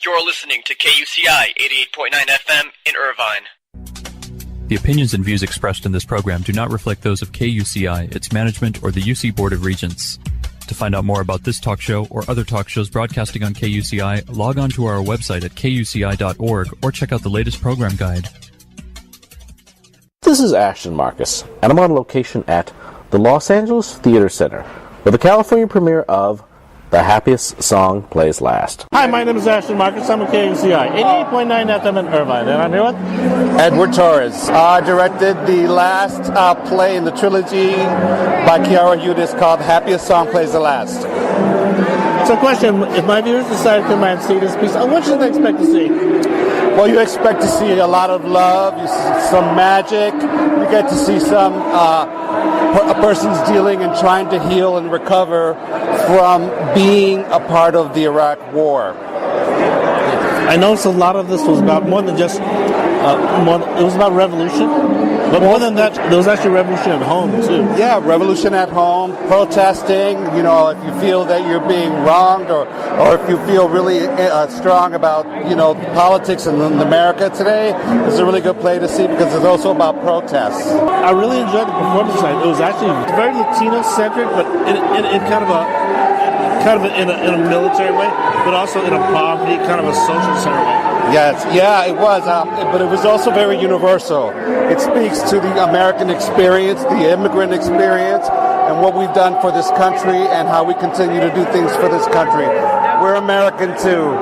You're listening to KUCI 88.9 FM in Irvine. The opinions and views expressed in this program do not reflect those of KUCI, its management, or the UC Board of Regents. To find out more about this talk show or other talk shows broadcasting on KUCI, log on to our website at kuci.org or check out the latest program guide. This is Ashton Marcus, and I'm on location at the Los Angeles Theater Center, where the California premiere of The Happiest Song Plays Last. Hi, my name is Ashton Marcus. I'm with KUCI, 88.9 FM in Irvine. And I'm here with Edward Torres. I directed the last play in the trilogy by Kiara Hudis called Happiest Song Plays the Last. So question, if my viewers decide to come and see this piece, what should they expect to see? Well, you expect to see a lot of love, you see some magic, you get to see some a person's dealing and trying to heal and recover from being a part of the Iraq War. I noticed a lot of this was about more than just, it was about revolution. But more than that, there was actually revolution at home, too. Yeah, revolution at home, protesting, you know, if you feel that you're being wronged or if you feel really strong about, you know, politics in America today, it's a really good play to see because it's also about protests. I really enjoyed the performance tonight. It was actually very Latino-centric, but in kind of in a military way, but also in a poverty, kind of a social center way. Yes, yeah, it was, but it was also very universal. It speaks to the American experience, the immigrant experience, and what we've done for this country and how we continue to do things for this country. We're American too,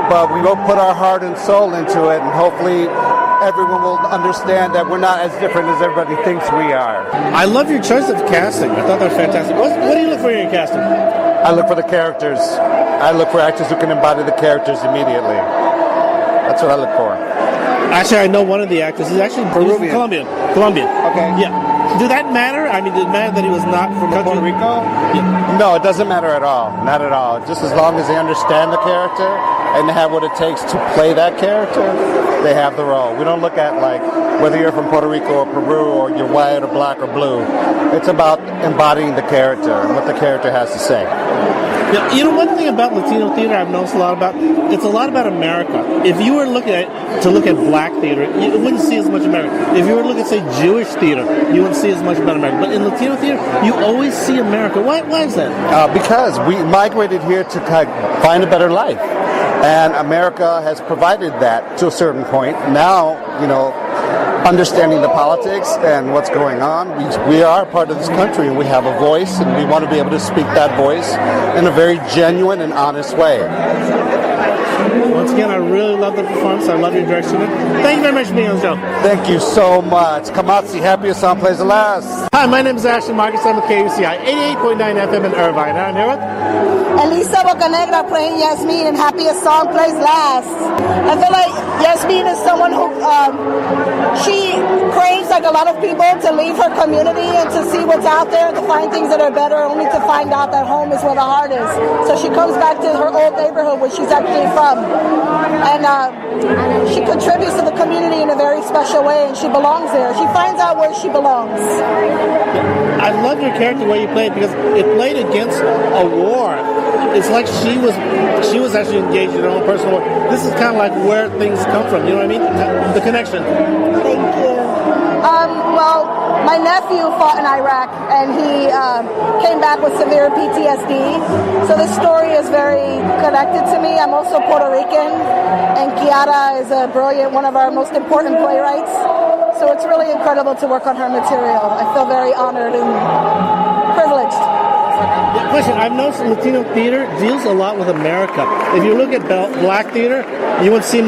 but we will put our heart and soul into it, and hopefully everyone will understand that we're not as different as everybody thinks we are. I love your choice of casting. I thought that was fantastic. What do you look for in your casting? I look for the characters. I look for actors who can embody the characters immediately. That's what I look for. Actually, I know one of the actors. He's actually Peruvian. Colombian. Okay. Yeah. Did that matter? I mean, did it matter that he was not from Puerto Rico? Yeah. No, it doesn't matter at all. Not at all. Just as long as they understand the character and they have what it takes to play that character, they have the role. We don't look at, like, whether you're from Puerto Rico or Peru or you're white or black or blue. It's about embodying the character and what the character has to say. Yeah, you know, one thing about Latino theater I've noticed a lot about, it's a lot about America. If you were to look at black theater, you wouldn't see as much America. If you were to look at, say, Jewish theater, you wouldn't see as much about America. But in Latino theater, you always see America. Why is that? Because we migrated here to find a better life. And America has provided that to a certain point. Now, you know, understanding the politics and what's going on, we are part of this country and we have a voice and we want to be able to speak that voice in a very genuine and honest way. Once again, I really love the performance. I love your direction. Thank you very much for being on the show. Thank you so much. Come out, see Happiest Song Plays the Last. Hi, my name is Ashton Marcus. I'm with KUCI, 88.9 FM in Irvine. I'm here with Elisa Bocanegra playing Yasmin, and Happiest Song Plays Last. I feel like Yasmin is someone who, she craves, like a lot of people, to leave her community and to see what's out there, to find things that are better, only to find out that home is where the heart is. So she comes back to her old neighborhood where she's actually from. And she contributes to the community in a very special way, and she belongs there. She finds out where she belongs. I love your character, the way you played, because it played against a war. It's like she was actually engaged in her own personal war. This is kind of like where things come from, you know what I mean? The connection. Thank you. Well, my nephew fought in Iraq, and he came back with severe PTSD. So this story is very connected to me. I'm also Puerto Rican, and Kiara is one of our most important playwrights. So it's really incredible to work on her material. I feel very honored and privileged. Yeah, question, I've noticed Latino theater deals a lot with America. If you look at black theater, you wouldn't see as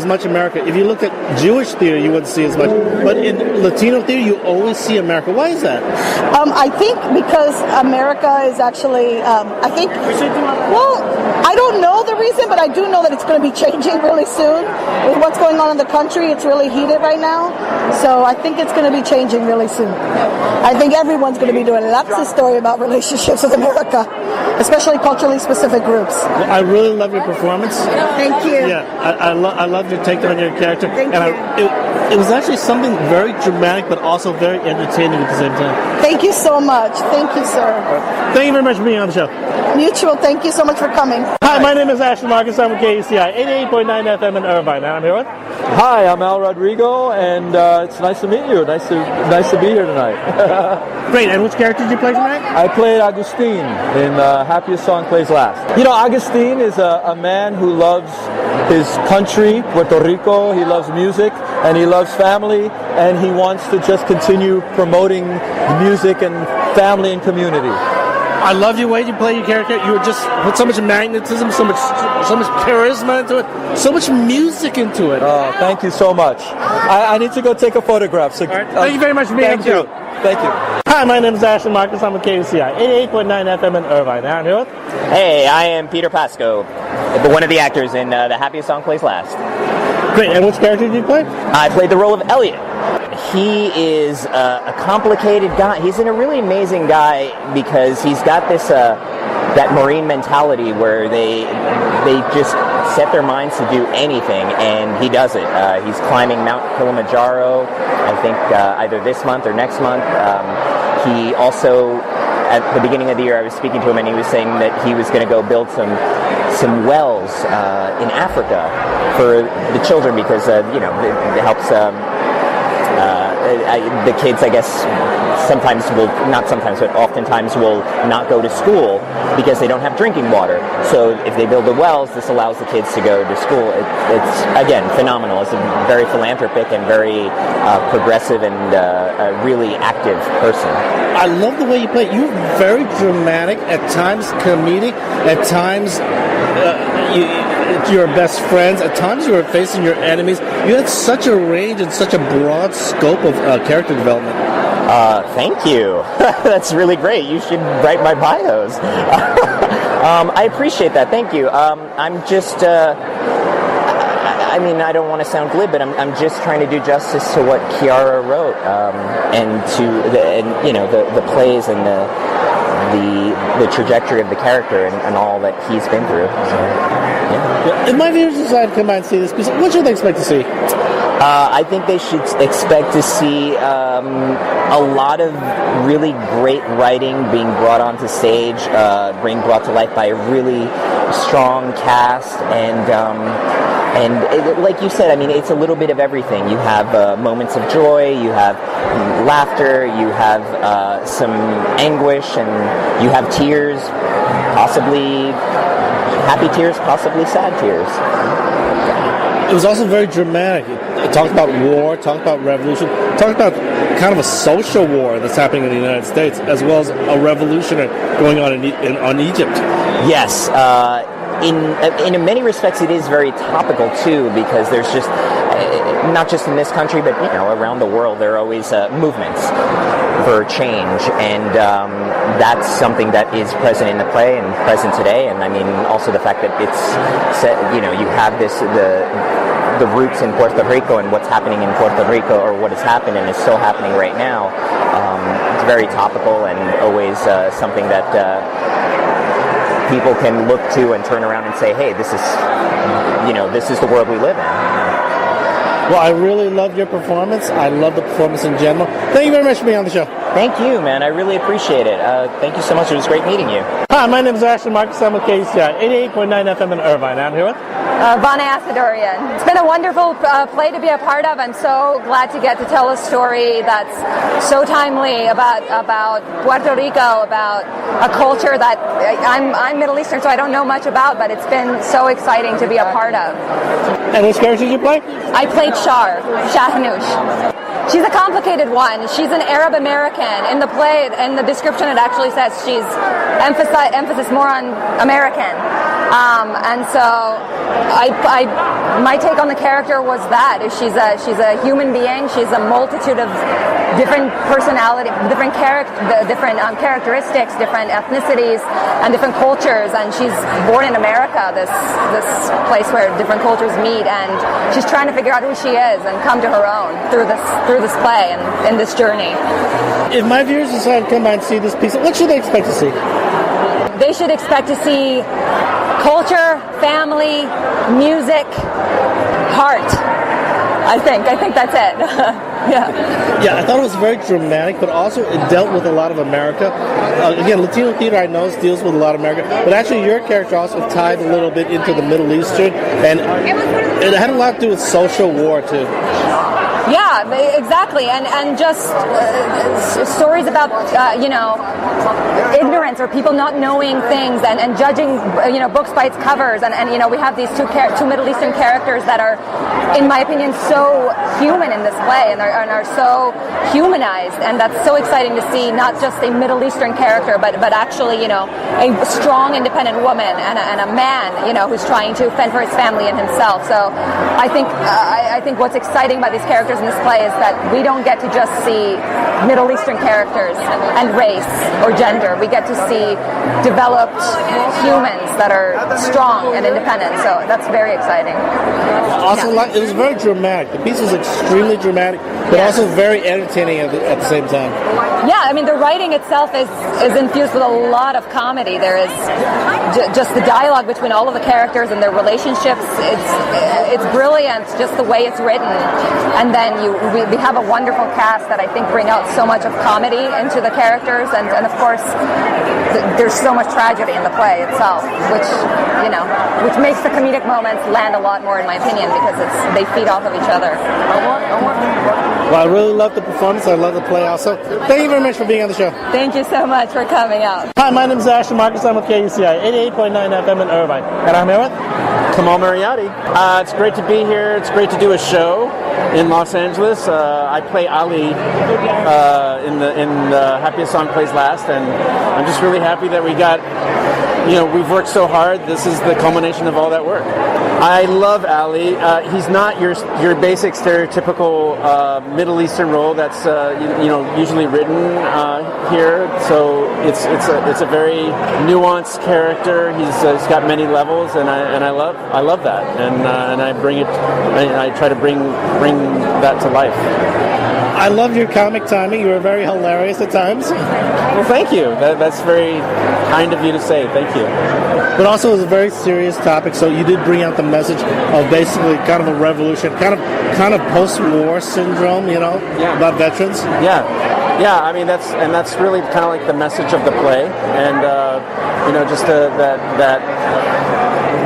much America. If you looked at Jewish theater, you wouldn't see as much. But in Latino theater, you always see America. Why is that? I think because America is actually, I don't know the reason, but I do know that it's going to be changing really soon. With what's going on in the country, it's really heated right now. So I think it's going to be changing really soon. I think everyone's going to be doing it. That's the story about relationships with America. especially culturally specific groups. Well, I really love your performance. Thank you. Yeah, I love your take on your character. Thank you. It was actually something very dramatic, but also very entertaining at the same time. Thank you so much. Thank you, sir. Thank you very much for being on the show. Mutual. Thank you so much for coming. Hi, my name is Ashton Marcus. I'm with KUCI 88.9 FM in Irvine. And I'm here with... Hi, I'm Al Rodrigo, and it's nice to meet you. Nice to be here tonight. Great. And which character did you play tonight? I played Agustin in Happiest Song Plays Last. You know, Agustin is a man who loves his country, Puerto Rico. He loves music, and he loves family, and he wants to just continue promoting the music and family and community. I love your way you play your character. You were just put so much magnetism, so much charisma into it, so much music into it. Oh, thank you so much. I need to go take a photograph. So, thank you very much for being on the show. Thank you. Hi, my name is Ashton Marcus. I'm with KUCI 88.9 FM in Irvine. And I'm here with... Hey, I am Peter Pasco, one of the actors in The Happiest Song Plays Last. Great. And which character did you play? I played the role of Elliot. He is a complicated guy. He's a really amazing guy because he's got this that Marine mentality where they just set their minds to do anything, and he does it. He's climbing Mount Kilimanjaro, I think either this month or next month. He also, at the beginning of the year, I was speaking to him, and he was saying that he was going to go build some wells in Africa for the children because it helps. The kids, I guess, oftentimes will not go to school because they don't have drinking water. So if they build the wells, this allows the kids to go to school. It's again, phenomenal. It's a very philanthropic and very progressive and a really active person. I love the way you play. You're very dramatic, at times comedic, at times your best friends, at times you were facing your enemies. You had such a range and such a broad scope of character development. Thank you. That's really great. You should write my bios. I appreciate that. Thank you. I'm just... I don't want to sound glib, but I'm just trying to do justice to what Chiara wrote, and to the plays and the trajectory of the character and all that he's been through. So, yeah. If my viewers decide to come by and see this piece, what should they expect to see? I think they should expect to see a lot of really great writing being brought onto stage, being brought to life by a really strong cast, and like you said, it's a little bit of everything. You have moments of joy, you have laughter, you have some anguish, and you have tears, possibly happy tears, possibly sad tears. It was also very dramatic. It talked about war, talked about revolution, talked about kind of a social war that's happening in the United States, as well as a revolution going on on Egypt. Yes. In many respects, it is very topical too, because there's just not just in this country, but around the world, there are always movements for change, and that's something that is present in the play and present today. And also the fact that it's set, you have the roots in Puerto Rico and what's happening in Puerto Rico, or what has happened and is still happening right now. It's very topical and always something that people can look to and turn around and say, hey, this is the world we live in. Well, I really love your performance. I love the performance in general. Thank you very much for being on the show. Thank you, man. I really appreciate it. Thank you so much. It was great meeting you. Hi, my name is Ashton Marcus. I'm with KUCI 88.9 FM in Irvine. I'm here with... Vana Asadorian. It's been a wonderful play to be a part of. I'm so glad to get to tell a story that's so timely about Puerto Rico, about a culture that I'm Middle Eastern, so I don't know much about, but it's been so exciting to be a part of. And which character did you play? I played Shahnoush. She's a complicated one. She's an Arab American. In the play, in the description, it actually says she's emphasis more on American. And so my take on the character was that she's a human being. She's a multitude of different personality, different characteristics, different ethnicities, and different cultures. And she's born in America, this place where different cultures meet, and she's trying to figure out who she is and come to her own through this play and in this journey. If my viewers decide to come by and see this piece, what should they expect to see? they should expect to see culture, family, music, heart. I think that's it. Yeah, I thought it was very dramatic, but also it dealt with a lot of America. Again, Latino theater I know deals with a lot of America, but actually your character also tied a little bit into the Middle Eastern, and it had a lot to do with social war too. Yeah, exactly, and just stories about ignorance or people not knowing things and judging books by its covers, and we have these two Middle Eastern characters that are, in my opinion, so human in this play and are so humanized, and that's so exciting to see. Not just a Middle Eastern character, but actually a strong, independent woman and a man who's trying to fend for his family and himself. So I think what's exciting about these characters in this play is that we don't get to just see Middle Eastern characters and race or gender. We get to see developed humans that are strong and independent. So that's very exciting. Also, it was very dramatic. The piece was extremely dramatic, but also very entertaining at the same time. Yeah, I mean, the writing itself is infused with a lot of comedy. There is just the dialogue between all of the characters and their relationships. It's brilliant, just the way it's written. And then we have a wonderful cast that I think bring out so much of comedy into the characters, and of course there's so much tragedy in the play itself, which makes the comedic moments land a lot more, in my opinion, because they feed off of each other. Well, I really love the performance. I love the play also. Thank you very much for being on the show. Thank you so much for coming out. Hi, my name is Mar16. I'm with KUCI 88.9 FM in Irvine, and I'm here with Kamal Mariotti. It's great to be here. It's great to do a show in Los Angeles. I play Ali in the Happiest Song Plays Last, and I'm just really happy that we've worked so hard. This is the culmination of all that work. I love Ali. He's not your basic stereotypical Middle Eastern role that's usually written here. So it's a very nuanced character. He's got many levels, and I love that, and I bring it. I try to bring that to life. I love your comic timing. You were very hilarious at times. Well, thank you. That's very kind of you to say. Thank you. But also it was a very serious topic, so you did bring out the message of basically kind of a revolution, kind of post-war syndrome, about veterans. Yeah. I mean that's really kind of like the message of the play, and just that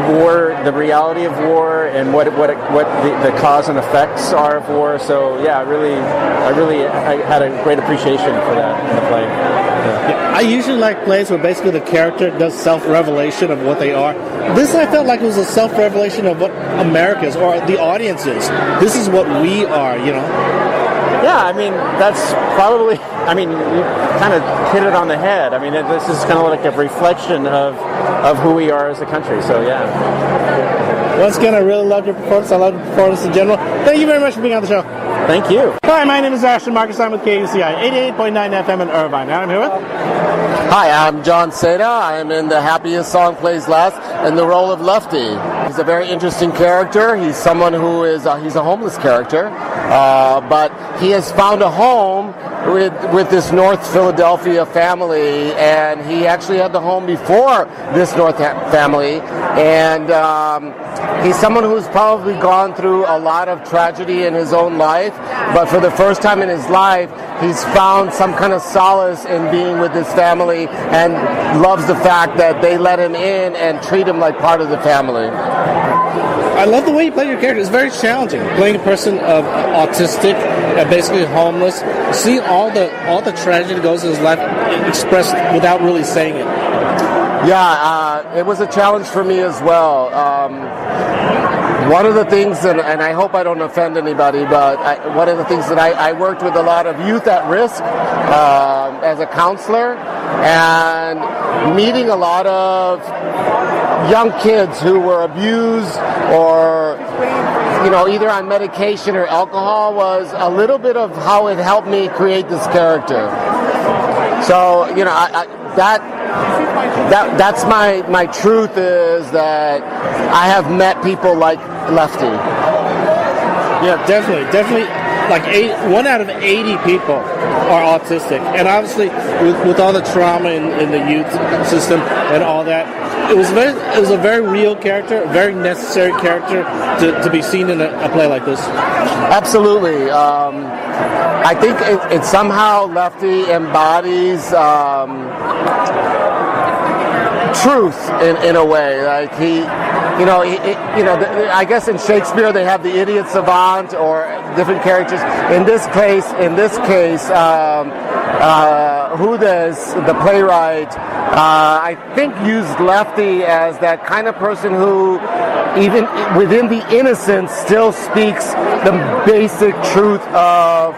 war, the reality of war, and what the cause and effects are of war. So yeah, I had a great appreciation for that in the play. Yeah. I usually like plays where basically the character does self-revelation of what they are. This I felt like it was a self-revelation of what America is, or the audience is. This is what we are, Yeah, I mean, that's probably, you kind of hit it on the head. I mean, this is kind of like a reflection of who we are as a country, so yeah. Once again, I really loved your performance. I loved the performance in general. Thank you very much for being on the show. Thank you. Hi, my name is Ashton Marcus. I'm with KUCI 88.9 FM in Irvine. And I'm here with... Hi, I'm John Seda. I am in the Happiest Song Plays Last in the role of Lefty. He's a very interesting character. He's someone who is he's a homeless character, but he has found a home with this North Philadelphia family, and he actually had the home before this North family, and he's someone who's probably gone through a lot of tragedy in his own life, but for the first time in his life, he's found some kind of solace in being with his family and loves the fact that they let him in and treat him like part of the family. I love the way you play your character. It's very challenging. Playing a person of autistic, basically homeless, seeing all the tragedy that goes in his life expressed without really saying it. Yeah, it was a challenge for me as well. One of the things, and I hope I don't offend anybody, but one of the things that I worked with a lot of youth at risk as a counselor, and meeting a lot of young kids who were abused or either on medication or alcohol was a little bit of how it helped me create this character. So that's my truth, is that I have met people like Lefty. Yeah, definitely. 1 out of 80 people are autistic, and obviously with all the trauma in the youth system and all that, it was a very real character, a very necessary character to be seen in a play like this. Absolutely. I think it somehow Lefty embodies truth in a way. Like I guess in Shakespeare they have the idiot savant or different characters. In this case, Hudes, the playwright, I think used Lefty as that kind of person who, even within the innocence, still speaks the basic truth of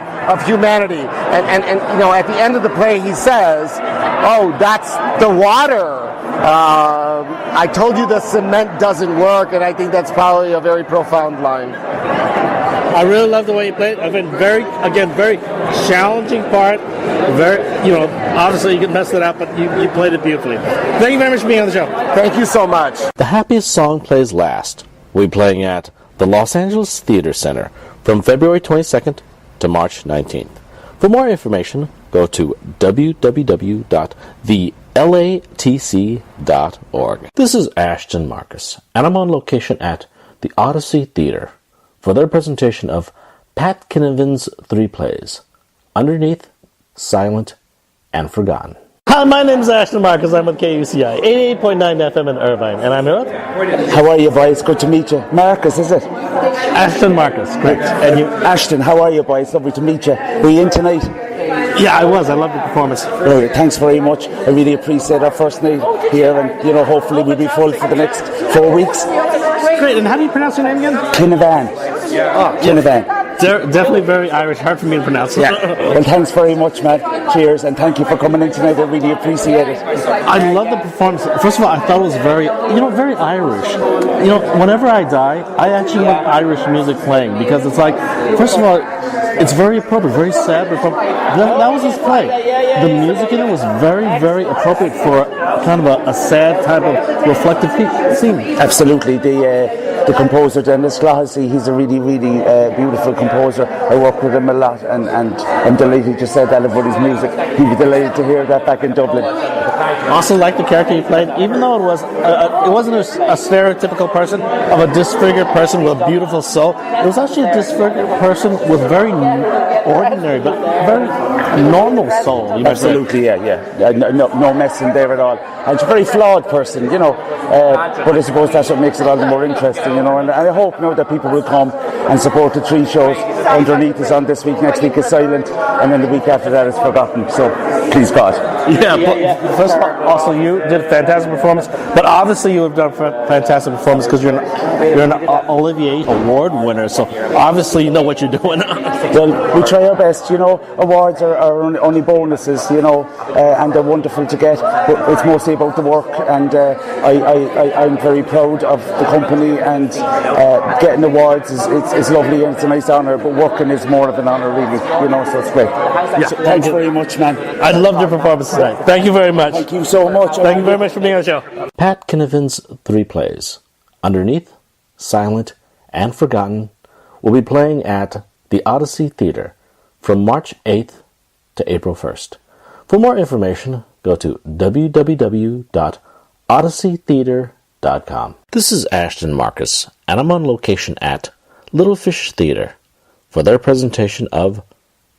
humanity. And at the end of the play he says, "Oh, that's the water. I told you the cement doesn't work," and I think that's probably a very profound line. I really love the way you played. I've been very challenging part. Obviously you can mess it up, but you played it beautifully. Thank you very much for being on the show. Thank you so much. The Happiest Song Plays Last will be playing at the Los Angeles Theater Center from February 22nd to March 19th. For more information, go to www.thelatc.org. This is Ashton Marcus, and I'm on location at the Odyssey Theater for their presentation of Pat Kinnavan's 3 plays, Underneath, Silent, and Forgotten. Hi, my name is Ashton Marcus. I'm with KUCI, 88.9 FM in Irvine, and I'm here with... How are you, boys? Good to meet you. Marcus, is it? Ashton Marcus, great. And you? Ashton, how are you, boys? Lovely to meet you. Were you in tonight? Yeah, I was. I loved the performance. Right, thanks very much. I really appreciate our first night here, and hopefully we'll be full for the next 4 weeks. Great, and how do you pronounce your name again? Kinnavan. Oh, Kinnavan. Definitely very Irish, hard for me to pronounce. Yeah. Well, thanks very much, man. Cheers, and thank you for coming in tonight. I really appreciate it. I love the performance. First of all, I thought it was very Irish. Whenever I die, I actually want Irish music playing, because it's like, first of all, it's very appropriate, very sad. But that was his play. The music in it was very, very appropriate for kind of a sad type of reflective scene. Absolutely. The composer, Dennis Clahasy, he's a really, really beautiful composer. I work with him a lot, and I'm delighted you said that about his music. He'd be delighted to hear that back in Dublin. Also like the character he played, even though it wasn't a stereotypical person of a disfigured person with a beautiful soul. It was actually a disfigured person with very ordinary but very normal soul. Absolutely, yeah. No mess in there at all. And it's a very flawed person, but I suppose that's what makes it all the more interesting, and I hope now that people will come and support the 3 shows. Underneath is on this week, next week is Silent, and then the week after that is Forgotten. So, please God. Yeah, first of all, also you did a fantastic performance, but obviously you have done a fantastic performance because you're an Olivier Award winner, so obviously you know what you're doing. Well, we try our best, awards are only bonuses, and they're wonderful to get, but it's mostly about the work, and I'm very proud of the company, and getting awards is lovely and it's a nice honour, but working is more of an honour really, so it's great. Yeah. So, thanks very much, man. I loved your performance tonight. Thank you very much. Thank you so much. Thank you very much for being on the show. Pat Kinnavan's 3 plays, Underneath, Silent, and Forgotten, will be playing at the Odyssey Theater from March 8th to April 1st. For more information, go to www.odysseytheater.com. This is Ashton Marcus, and I'm on location at Little Fish Theater for their presentation of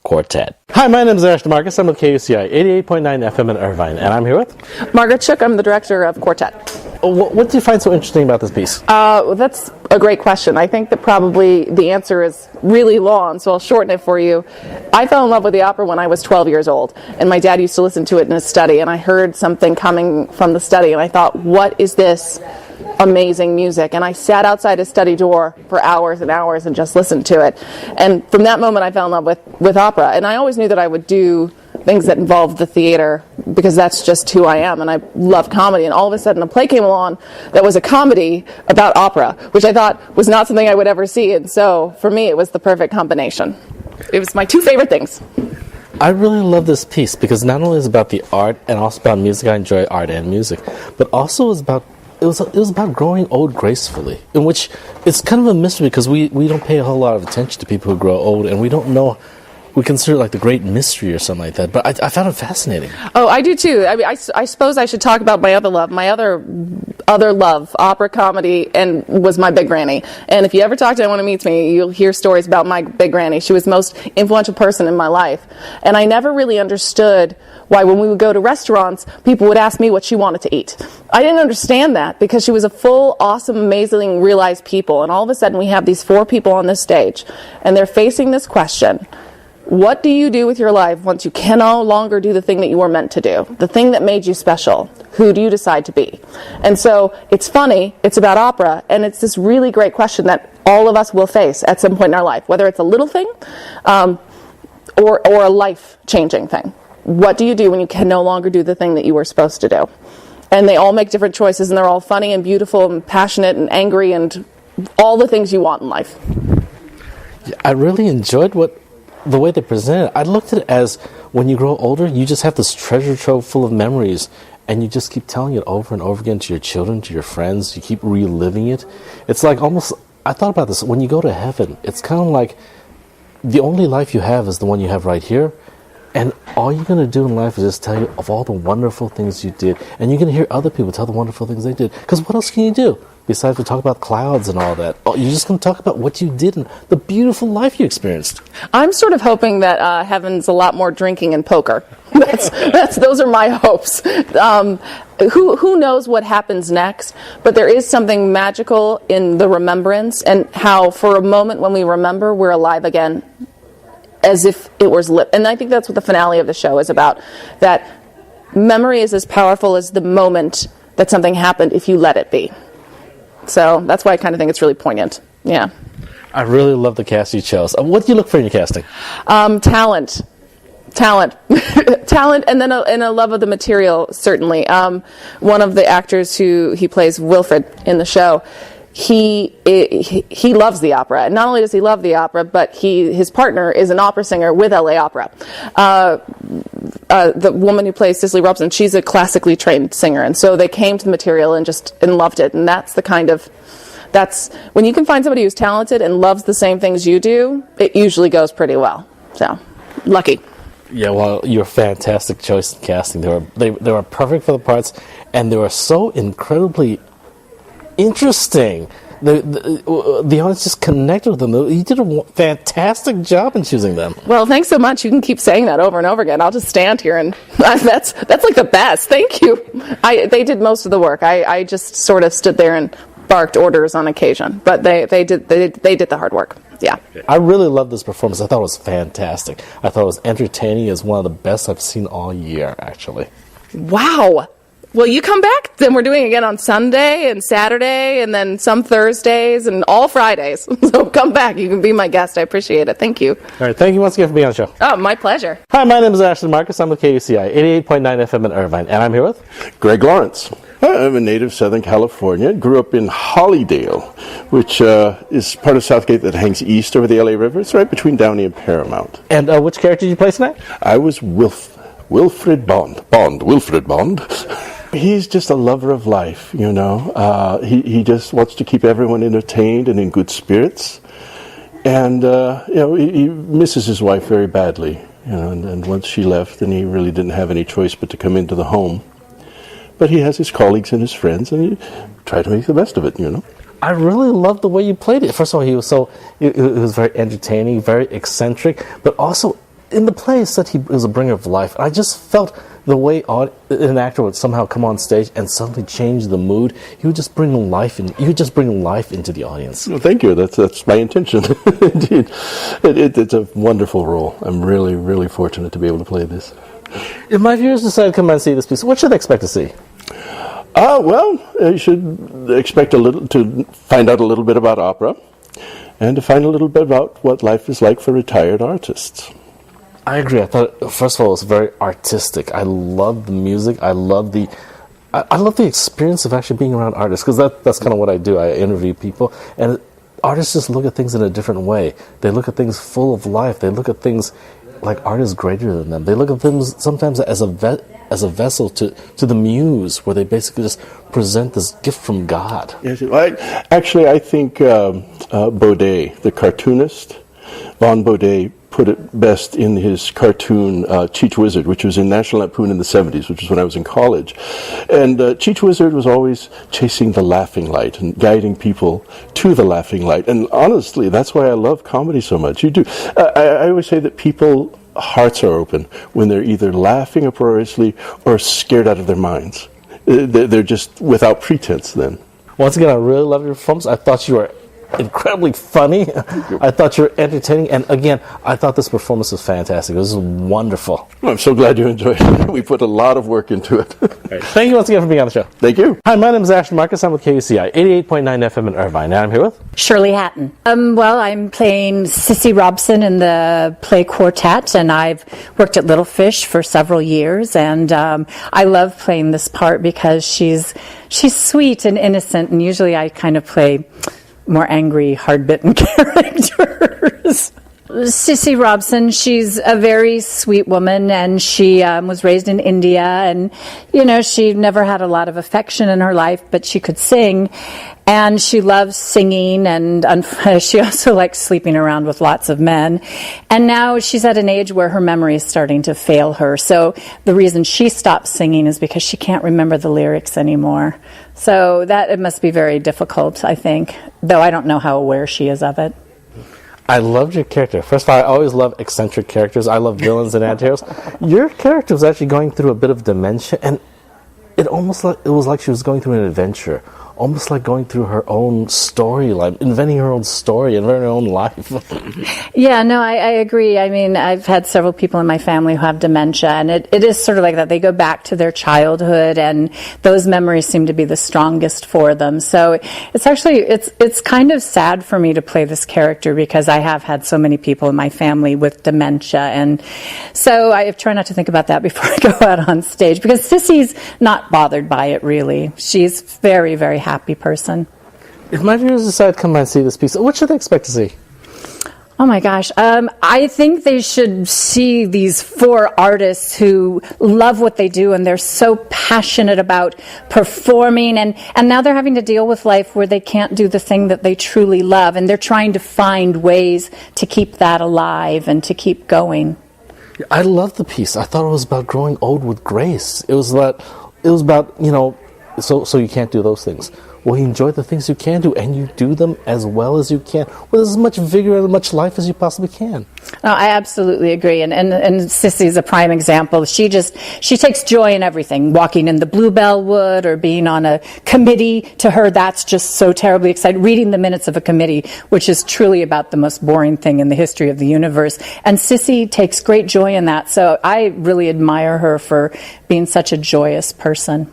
Quartet. Hi, my name is Ashton Marcus. I'm with KUCI, 88.9 FM in Irvine, and I'm here with... Margaret Shook. I'm the director of Quartet. What do you find so interesting about this piece? That's a great question. I think that probably the answer is really long, so I'll shorten it for you. I fell in love with the opera when I was 12 years old, and my dad used to listen to it in his study, and I heard something coming from the study, and I thought, what is this amazing music? And I sat outside his study door for hours and hours and just listened to it. And from that moment, I fell in love with opera, and I always knew that I would do things that involved the theater because that's just who I am, and I love comedy. And all of a sudden a play came along that was a comedy about opera, which I thought was not something I would ever see, and so for me it was the perfect combination. It was my 2 favorite things. I really love this piece because not only is it about the art and also about music. I enjoy art and music, but also is about it was about growing old gracefully, in which it's kind of a mystery because we don't pay a whole lot of attention to people who grow old, and we don't know. We consider it like the great mystery or something like that. But I found it fascinating. Oh, I do too. I mean, I suppose I should talk about my other love. My other love, opera comedy, and was my big granny. And if you ever talk to anyone who meets me, you'll hear stories about my big granny. She was the most influential person in my life. And I never really understood why when we would go to restaurants, people would ask me what she wanted to eat. I didn't understand that because she was a full, awesome, amazing, realized people. And all of a sudden we have these 4 people on this stage, and they're facing this question. What do you do with your life once you can no longer do the thing that you were meant to do? The thing that made you special? Who do you decide to be? And so it's funny, it's about opera, and it's this really great question that all of us will face at some point in our life, whether it's a little thing or a life-changing thing. What do you do when you can no longer do the thing that you were supposed to do? And they all make different choices, and they're all funny and beautiful and passionate and angry and all the things you want in life. Yeah, I really enjoyed the way they presented it. I looked at it as when you grow older, you just have this treasure trove full of memories, and you just keep telling it over and over again to your children, to your friends. You keep reliving it. It's like almost, I thought about this, when you go to heaven, it's kind of like the only life you have is the one you have right here, and all you're going to do in life is just tell you of all the wonderful things you did, and you're going to hear other people tell the wonderful things they did, because what else can you do? Besides to talk about clouds and all that. Oh, you're just going to talk about what you did and the beautiful life you experienced. I'm sort of hoping that heaven's a lot more drinking and poker. Those are my hopes. Who knows what happens next? But there is something magical in the remembrance, and how for a moment when we remember, we're alive again, as if it was lit. And I think that's what the finale of the show is about. That memory is as powerful as the moment that something happened if you let it be. So that's why I kind of think it's really poignant. Yeah. I really love the cast you chose. What do you look for in your casting? Talent, and then a love of the material, certainly. One of the actors who he plays, Wilfred, in the show, he loves the opera. And not only does he love the opera, but his partner is an opera singer with LA Opera. The woman who plays Cicely Robson, she's a classically trained singer, and so they came to the material and loved it. And that's when you can find somebody who's talented and loves the same things you do, it usually goes pretty well. So, lucky. Yeah, well, you're a fantastic choice in casting. They were perfect for the parts, and they were so incredibly interesting. The audience just connected with them. You did a fantastic job in choosing them. Well, thanks so much. You can keep saying that over and over again. I'll just stand here, and that's like the best. Thank you. They did most of the work. I just sort of stood there and barked orders on occasion, but they did the hard work. Yeah. I really loved this performance. I thought it was fantastic. I thought it was entertaining. It's one of the best I've seen all year, actually. Wow. Well, you come back, then we're doing it again on Sunday and Saturday, and then some Thursdays and all Fridays. So come back. You can be my guest. I appreciate it. Thank you. All right. Thank you once again for being on the show. Oh, my pleasure. Hi, my name is Ashley Marcus. I'm with KUCI 88.9 FM in Irvine, and I'm here with Greg Lawrence. I'm a native of Southern California. Grew up in Hollydale, which is part of Southgate that hangs east over the LA River. It's right between Downey and Paramount. And which character did you play tonight? I was Wilfred Bond. Wilfred Bond. He's just a lover of life, you know. He just wants to keep everyone entertained and in good spirits. And, he misses his wife very badly. You know, and once she left, then he really didn't have any choice but to come into the home. But he has his colleagues and his friends, and you try to make the best of it, you know. I really loved the way you played it. First of all, he was very entertaining, very eccentric, but also in the play, it said he was a bringer of life. I just felt the way an actor would somehow come on stage and suddenly change the mood. He would just bring life in. You would just bring life into the audience. Well, thank you. That's my intention. Indeed, it's a wonderful role. I'm really, really fortunate to be able to play this. If my viewers decide to come and see this piece, what should they expect to see? You should expect to find out a little bit about opera, and to find a little bit about what life is like for retired artists. I agree. I thought, first of all, it was very artistic. I love the music. I love the experience of actually being around artists, because that's kind of what I do. I interview people, and artists just look at things in a different way. They look at things full of life. They look at things like art is greater than them. They look at them sometimes as a vessel to the muse, where they basically just present this gift from God. Yes, I think Baudet, the cartoonist, Von Baudet, put it best in his cartoon Cheech Wizard, which was in National Lampoon in the 70s, which was when I was in college. And Cheech Wizard was always chasing the laughing light and guiding people to the laughing light. And honestly, that's why I love comedy so much. You do. I always say that people's hearts are open when they're either laughing uproariously or scared out of their minds. They're just without pretense then. Once again, I really love your performance. I thought you were incredibly funny. I thought you were entertaining, and again, I thought this performance was fantastic. It was wonderful. Well, I'm so glad you enjoyed it. We put a lot of work into it. Right. Thank you once again for being on the show. Thank you. Hi, my name is Ashton Marcus. I'm with KUCI 88.9 FM in Irvine. Now I'm here with Shirley Hatton. Well, I'm playing Sissy Robson in the play Quartet, and I've worked at Little Fish for several years, and I love playing this part because she's sweet and innocent, and usually I kind of play more angry, hard-bitten characters. Sissy Robson, she's a very sweet woman, and she was raised in India, and, she never had a lot of affection in her life, but she could sing, and she loves singing, and she also likes sleeping around with lots of men. And now she's at an age where her memory is starting to fail her, so the reason she stopped singing is because she can't remember the lyrics anymore. So it must be very difficult, I think, though I don't know how aware she is of it. I loved your character. First of all, I always love eccentric characters. I love villains and anti-heroes. Your character was actually going through a bit of dementia, and it was like she was going through an adventure, almost like going through her own storyline, inventing her own story, inventing her own life. Yeah, no, I agree. I mean, I've had several people in my family who have dementia, and it is sort of like that. They go back to their childhood, and those memories seem to be the strongest for them. So it's actually, it's kind of sad for me to play this character because I have had so many people in my family with dementia, and so I try not to think about that before I go out on stage, because Sissy's not bothered by it, really. She's very, very happy person. If my viewers decide to come and see this piece, what should they expect to see? Oh my gosh. I think they should see these four artists who love what they do, and they're so passionate about performing, and now they're having to deal with life where they can't do the thing that they truly love, and they're trying to find ways to keep that alive and to keep going. I love the piece. I thought it was about growing old with grace. It was about so you can't do those things. Well, you enjoy the things you can do, and you do them as well as you can, with as much vigor and as much life as you possibly can. No, I absolutely agree, and Sissy's a prime example. She takes joy in everything, walking in the Bluebell Wood or being on a committee. To her, that's just so terribly exciting. Reading the minutes of a committee, which is truly about the most boring thing in the history of the universe. And Sissy takes great joy in that, so I really admire her for being such a joyous person.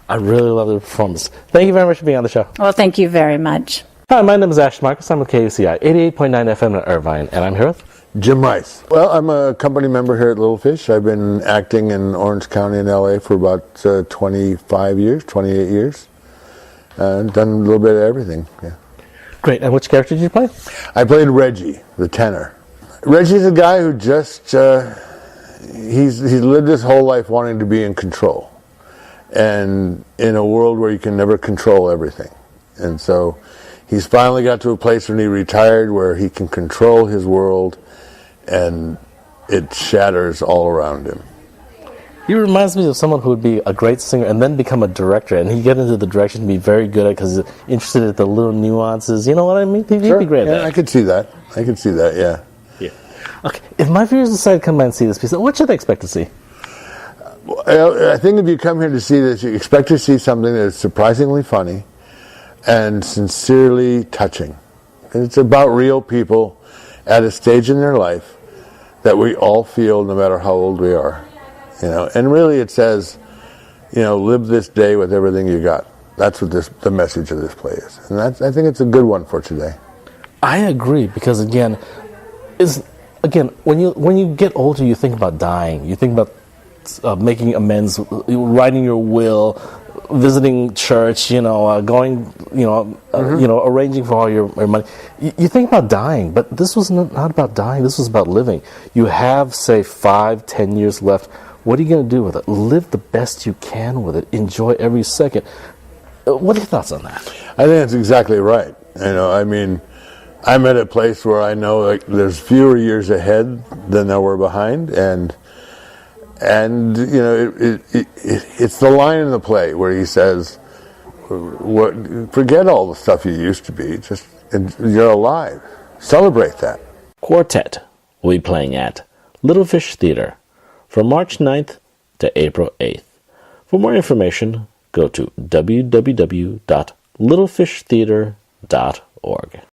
I really love the performance. Thank you very much for being on the show. Well, thank you very much. Hi, my name is Ashton Marcus. I'm with KUCI 88.9 FM in Irvine, and I'm here with Jim Rice. Well, I'm a company member here at Little Fish. I've been acting in Orange County in LA for about 28 years, and done a little bit of everything. Yeah. Great. And which character did you play? I played Reggie, the tenor. Reggie's a guy who just he's lived his whole life wanting to be in control. And in a world where you can never control everything. And so he's finally got to a place when he retired where he can control his world, and it shatters all around him. He reminds me of someone who would be a great singer and then become a director, and he'd get into the direction and be very good at it because he's interested in the little nuances. You know what I mean? He'd be great at that. I could see that. Yeah. Okay, if my viewers decide to come and see this piece, what should they expect to see? I think if you come here to see this, you expect to see something that is surprisingly funny and sincerely touching. And it's about real people at a stage in their life that we all feel no matter how old we are. And really it says, live this day with everything you got. That's what the message of this play is. And I think it's a good one for today. I agree, because when you get older, you think about dying. You think about making amends, writing your will, visiting church, going, arranging for all your money. You think about dying, but this was not about dying. This was about living. You have, say, 5-10 years left. What are you going to do with it? Live the best you can with it. Enjoy every second. What are your thoughts on that? I think that's exactly right. I'm at a place where I know there's fewer years ahead than there were behind, and it's the line in the play where he says, forget all the stuff you used to be, you're alive. Celebrate that. Quartet will be playing at Little Fish Theater from March 9th to April 8th. For more information, go to www.littlefishtheater.org.